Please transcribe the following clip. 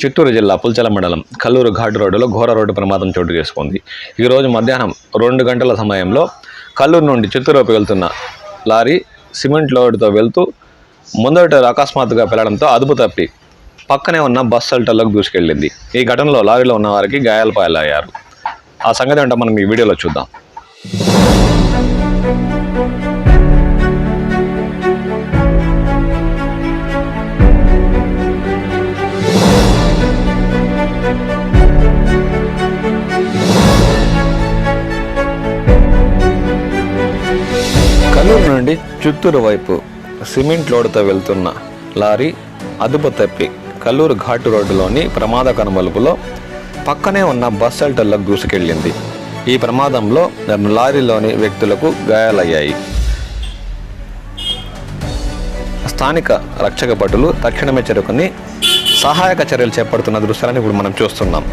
చిత్తూరు జిల్లా పుల్చల మండలం కల్లూరు ఘాట్ రోడ్డులో ఘోర రోడ్డు ప్రమాదం చోటు చేసుకుంది. ఈరోజు మధ్యాహ్నం 2 గంటల సమయంలో కల్లూరు నుండి చిత్తూరు వైపు వెళ్తున్న లారీ సిమెంట్ లోడ్తో వెళ్తూ ముందట అకస్మాత్తుగా పెళ్లడంతో అదుపు తప్పి పక్కనే ఉన్న బస్ షెల్టర్లోకి దూసుకెళ్లింది. ఈ ఘటనలో లారీలో ఉన్న వారికి గాయాల పాలయ్యారు. ఆ సంగతి ఏంటో మనం ఈ వీడియోలో చూద్దాం. కల్లూరు నుండి చిత్తూరు వైపు సిమెంట్ లోడ్తో వెళ్తున్న లారీ అదుపు తప్పి కల్లూరు ఘాటు రోడ్డులోని ప్రమాదకర మలుపులో పక్కనే ఉన్న బస్ షెల్టర్లకు దూసుకెళ్లింది. ఈ ప్రమాదంలో లారీలోని వ్యక్తులకు గాయాలయ్యాయి. స్థానిక రక్షక భటులు తక్షణమే చేరుకుని సహాయక చర్యలు చేపడుతున్న దృశ్యాలను ఇప్పుడు మనం చూస్తున్నాం.